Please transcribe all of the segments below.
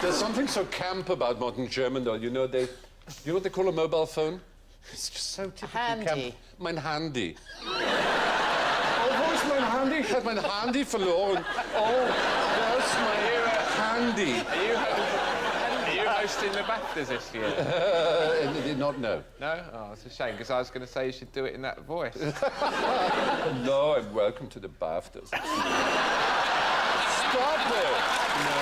There's something so camp about modern German, though. You know what they call a mobile phone? It's just so typically camp. Mein Handy. Oh, wo ist mein Handy? Ich habe mein Handy verloren. Oh, that's my handy. Are you hosting the BAFTAs this year? Not, no. No? Oh, it's a shame, because I was going to say you should do it in that voice. No, I'm welcome to the BAFTAs. Stop it! No.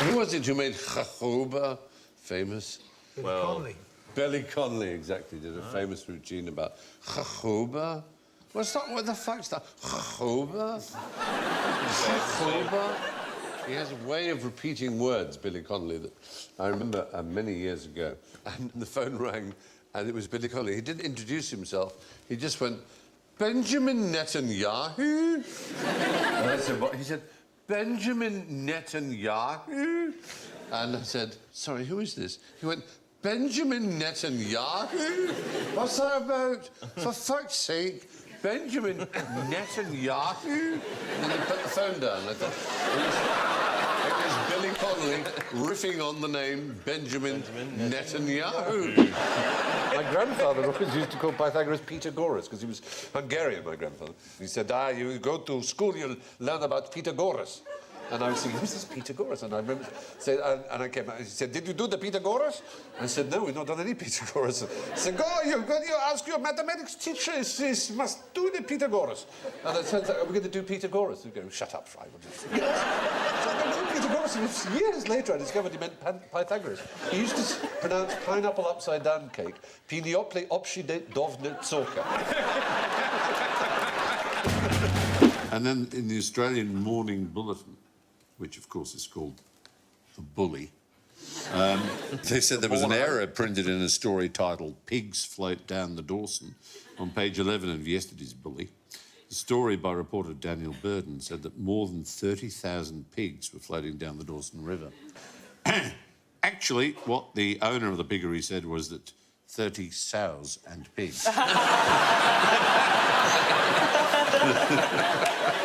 Who was it who made Chachuba famous? Connolly. Billy Connolly, exactly, did a famous routine about Chachuba. What the fuck's that? Chachuba? Chachuba? He has a way of repeating words, Billy Connolly, that I remember many years ago. And the phone rang, and it was Billy Connolly. He didn't introduce himself. He just went, Benjamin Netanyahu? And I said, what? He said, Benjamin Netanyahu? And I said, sorry, who is this? He went, Benjamin Netanyahu? What's that about? For fuck's sake, Benjamin Netanyahu? And he put the phone down. I thought, it was Billy Connolly riffing on the name Benjamin Netanyahu. My grandfather always used to call Pythagoras Pythagoras because he was Hungarian, my grandfather. He said, you go to school, you'll learn about Pythagoras. And I was thinking, who's this Pythagoras? And I remember, and I came out, he said, did you do the Pythagoras? I said, no, we've not done any Pythagoras. He said, you ask your mathematics teacher, he must do the Pythagoras. And I said, are we going to do Pythagoras? He'd go, shut up, Fry. So I don't know Pythagoras. And years later, I discovered he meant Pythagoras. He used to pronounce pineapple upside-down cake, Piniopli opshide dovne tsoka. And then in the Australian Morning Bulletin, which, of course, is called The Bully, they said there was an error printed in a story titled Pigs Float Down the Dawson on page 11 of yesterday's Bully. The story by reporter Daniel Burden said that more than 30,000 pigs were floating down the Dawson River. Actually, what the owner of the piggery said was that 30 sows and pigs.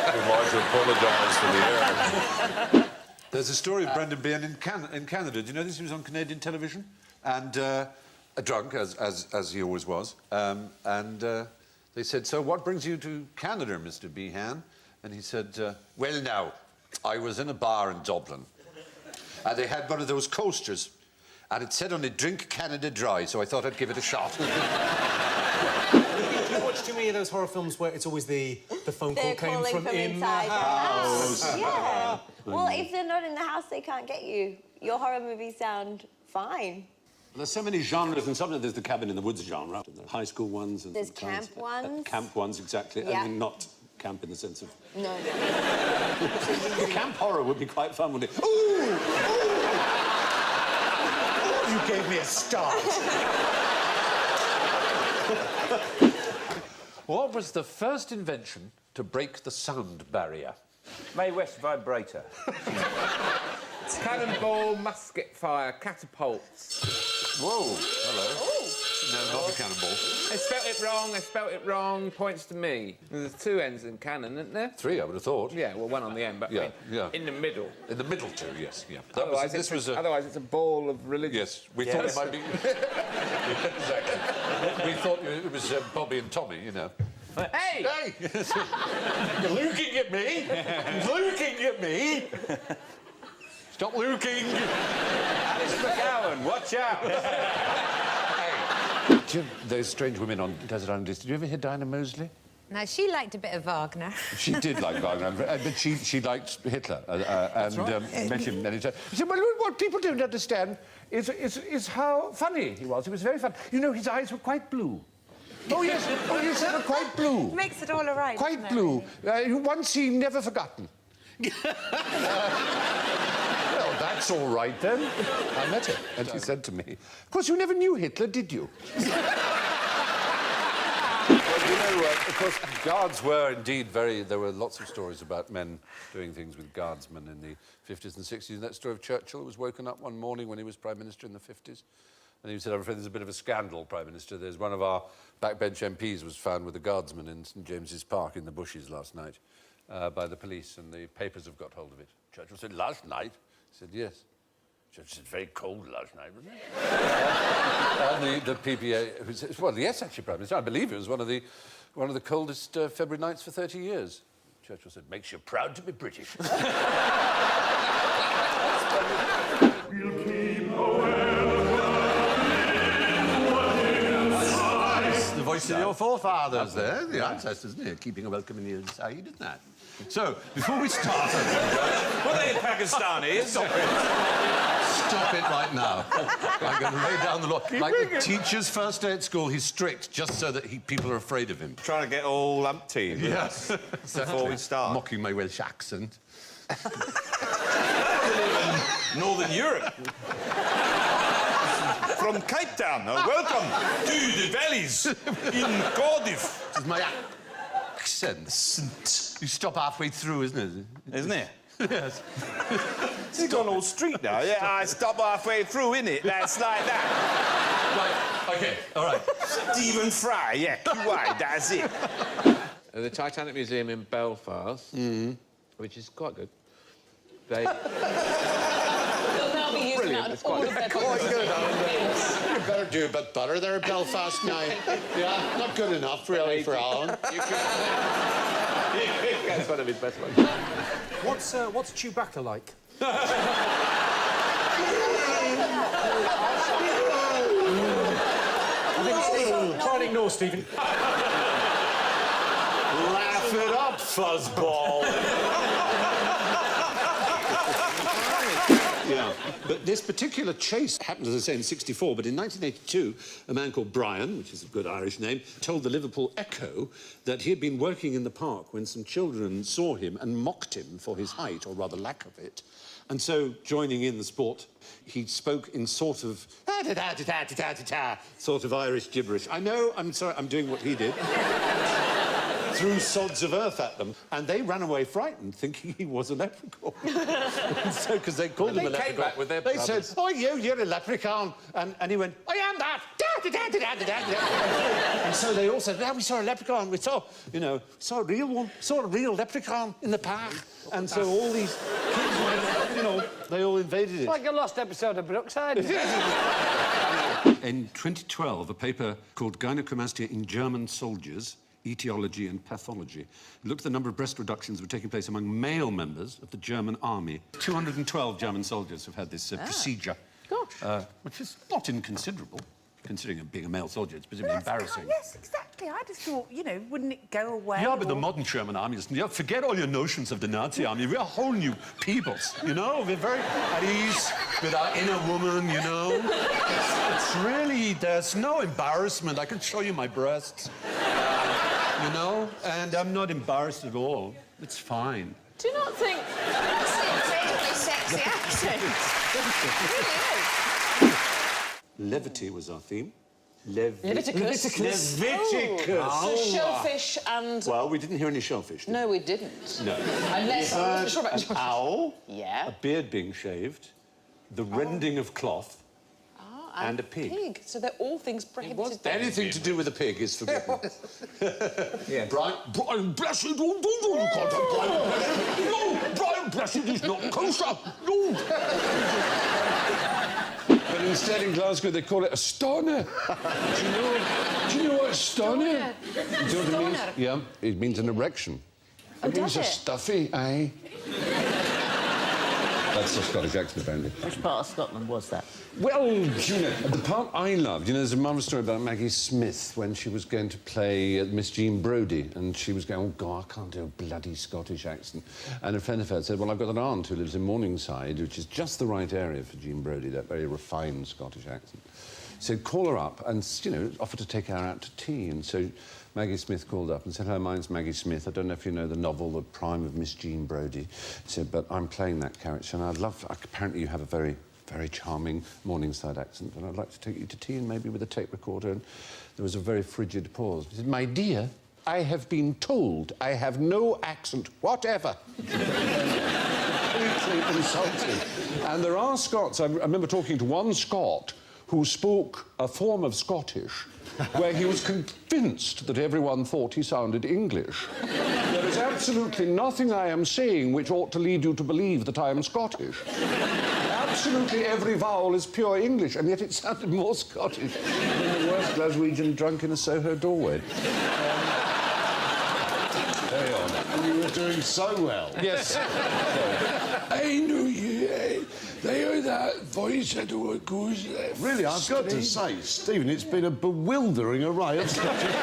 We'd like to apologise for the error. There's a story of Brendan Byrne in Canada. Do you know this? He was on Canadian television and drunk, as he always was. They said, so what brings you to Canada, Mr. Behan? And he said, well, now, I was in a bar in Dublin and they had one of those coasters and it said on it, drink Canada dry, so I thought I'd give it a shot. You watch too many of those horror films where it's always the phone call came from inside the house. Yeah. Well, if they're not in the house, they can't get you. Your horror movies sound fine. There's so many genres, and sometimes there's the cabin in the woods genre. There are high school ones. And there's camp ones. Camp ones, exactly. Yeah. I mean, not camp in the sense of... No. Camp horror would be quite fun, wouldn't it? Ooh! Ooh! You gave me a start. What was the first invention to break the sound barrier? Mae West vibrator. Cannonball, musket fire, catapults. Whoa, hello. Oh. No, not the cannonball. I spelt it wrong, points to me. There's two ends in cannon, isn't there? Three, I would have thought. Yeah, well, one on the end, but Yeah, yeah. in the middle. In the middle, too, yes, yeah. Otherwise, it's a ball of religion. Yes, we thought it might be... Exactly. We thought it was Bobby and Tommy, you know. Hey! Hey! You're looking at me! Looking at me! Stop looking! Alice McGowan, watch out! Hey! Those strange women on Desert Island Discs, did you ever hear Diana Mosley? No, she liked a bit of Wagner. She did like Wagner, but she liked Hitler and met him many times. She said, well, what people don't understand is how funny he was. He was very funny. You know, his eyes were quite blue. Oh, yes, they were quite blue. Makes it all all right. Quite blue. One scene never forgotten. Well, that's all right, then. I met her, and she said to me, of course, you never knew Hitler, did you? Well, you know, of course, guards were indeed there were lots of stories about men doing things with guardsmen in the 50s and 60s. And that story of Churchill was woken up one morning when he was Prime Minister in the 50s. And he said, I'm afraid there's a bit of a scandal, Prime Minister. There's one of our backbench MPs was found with a guardsman in St James's Park in the bushes last night. by the police, and the papers have got hold of it. Churchill said, last night? He said, yes. Churchill said, very cold last night, wasn't it? And the PPA, who said, well, yes, actually, Prime Minister, I believe it was one of the coldest February nights for 30 years. Churchill said, makes you proud to be British. The voice of your forefathers there, the ancestors, isn't it? Keeping a welcoming ear inside, isn't that? So, before we start... Were they Pakistanis? Stop it right now. I'm going to lay down the law. Like the teacher's first day at school, he's strict just so that people are afraid of him. Trying to get all umpteen. Yes. Before we start. Mocking my Welsh accent. Northern Europe. From Cape Town. Welcome to the valleys in Cardiff. This is my accent. You stop halfway through, isn't it? Isn't it? Yes. It's gone all street now. Yeah, I stop halfway through, innit? That's like that. Right, OK, all right. Stephen Fry, yeah, QI, that's it. The Titanic Museum in Belfast, which is quite good. They... They'll now be using that on all of their You better do a bit better there at Belfast now. Yeah, not good enough, really, for Alan. That's one of his best ones. What's Chubacca like? Try and ignore Stephen. Laugh it up, fuzzball. Yeah, but this particular chase happened, as I say, in '64, but in 1982, a man called Brian, which is a good Irish name, told the Liverpool Echo that he had been working in the park when some children saw him and mocked him for his height, or rather lack of it. And so, joining in the sport, he spoke in sort of sort of Irish gibberish. I know, I'm sorry, I'm doing what he did. Threw sods of earth at them, and they ran away frightened, thinking he was a leprechaun. So, because they called him a leprechaun. Came back with their they brothers. said, "Oh, you're a leprechaun," and he went, "I am that." And so they all said, "Yeah, we saw a leprechaun. We saw, you know, saw a real one, saw a real leprechaun in the park." And so all these kids, you know, they all invaded it. Like a lost episode of Brookside. In 2012, a paper called Gynecomastia in German Soldiers, Etiology and Pathology, looked at the number of breast reductions that were taking place among male members of the German army. 212 German soldiers have had this procedure. Gosh. Which is not inconsiderable, considering being a male soldier. It's presumably embarrassing. Yes, exactly. I just thought, you know, wouldn't it go away? Yeah, but the modern German army is... Yeah, forget all your notions of the Nazi army. We're whole new peoples, you know? We're very at ease with our inner woman, you know? It's really... There's no embarrassment. I can show you my breasts. You know? And I'm not embarrassed at all. It's fine. Do you not think... That's an incredibly sexy accent. It really is. Levity was our theme. Leviticus. Leviticus. So shellfish and... Well, we didn't hear any shellfish, did we? No, we didn't. No. Unless... I'm not sure about An owl, Yeah. a beard being shaved, the rending of cloth, and a pig. So they're all things prohibited. Anything to do with a pig is forbidden. Yeah. Brian Blessed, you can't have Brian Blessed. No, Brian Blessed is not kosher. No. But instead in Glasgow they call it a stoner. Do you know what a stoner? Do you know what it means? Yeah, it means an erection. It means a stuffy, aye. That's the Scottish accent, apparently. Which part of Scotland was that? Well, you know, the part I loved, you know, there's a marvellous story about Maggie Smith when she was going to play Miss Jean Brodie, and she was going, oh, God, I can't do a bloody Scottish accent. And a friend of hers said, well, I've got an aunt who lives in Morningside, which is just the right area for Jean Brodie, that very refined Scottish accent. So call her up and, you know, offer to take her out to tea. And so Maggie Smith called up and said, hello, mine's Maggie Smith. I don't know if you know the novel, The Prime of Miss Jean Brodie. She said, but I'm playing that character, and I'd love... Apparently you have a very, very charming Morningside accent, and I'd like to take you to tea, and maybe with a tape recorder. And there was a very frigid pause. She said, my dear, I have been told I have no accent whatever. Completely insulting. And there are Scots... I remember talking to one Scot who spoke a form of Scottish where he was convinced that everyone thought he sounded English. There is absolutely nothing I am saying which ought to lead you to believe that I am Scottish. Absolutely every vowel is pure English, and yet it sounded more Scottish than the worst Glaswegian drunk in a Soho doorway. Carry on. And you were doing so well. Yes. I knew you. They heard that voice. I don't know what goes there. Really, I've got to say, Stephen, it's been a bewildering array of Scottish.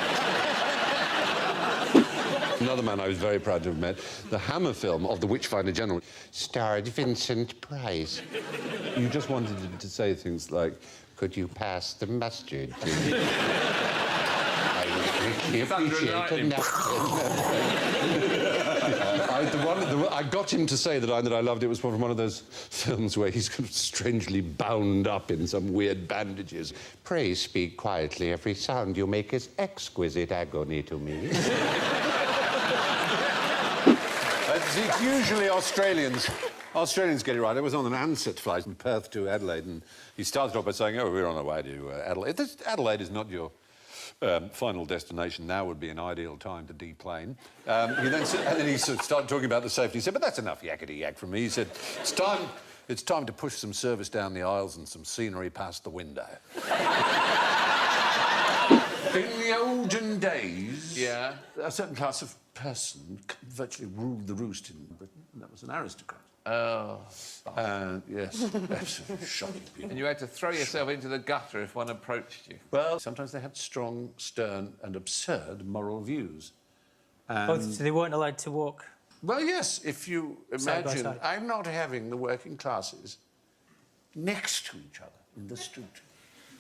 Another man I was very proud to have met, the Hammer film of The Witchfinder General, starred Vincent Price. You just wanted him to say things like, could you pass the mustard, please? I would really appreciate a napkin. I got him to say the line that I loved. It was from one of those films where he's kind of strangely bound up in some weird bandages. Pray speak quietly. Every sound you make is exquisite agony to me. It's usually Australians. Australians get it right. I was on an Ansett flight from Perth to Adelaide, and he started off by saying, oh, we're on our way to Adelaide. Adelaide is not your final destination. Now would be an ideal time to deplane. And then he sort of started talking about the safety. He said, but that's enough yakety-yak from me. He said, it's time to push some service down the aisles and some scenery past the window. In the olden days, a certain class of person virtually ruled the roost in Britain, and that was an aristocrat. Oh. Yes, absolutely shocking people. And you had to throw yourself into the gutter if one approached you. Well, sometimes they had strong, stern and absurd moral views. And... So they weren't allowed to walk? Well, yes, if you Side by imagine... side. I'm not having the working classes next to each other in the street,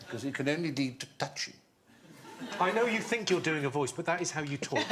because it can only lead to touching. I know you think you're doing a voice, but that is how you talk.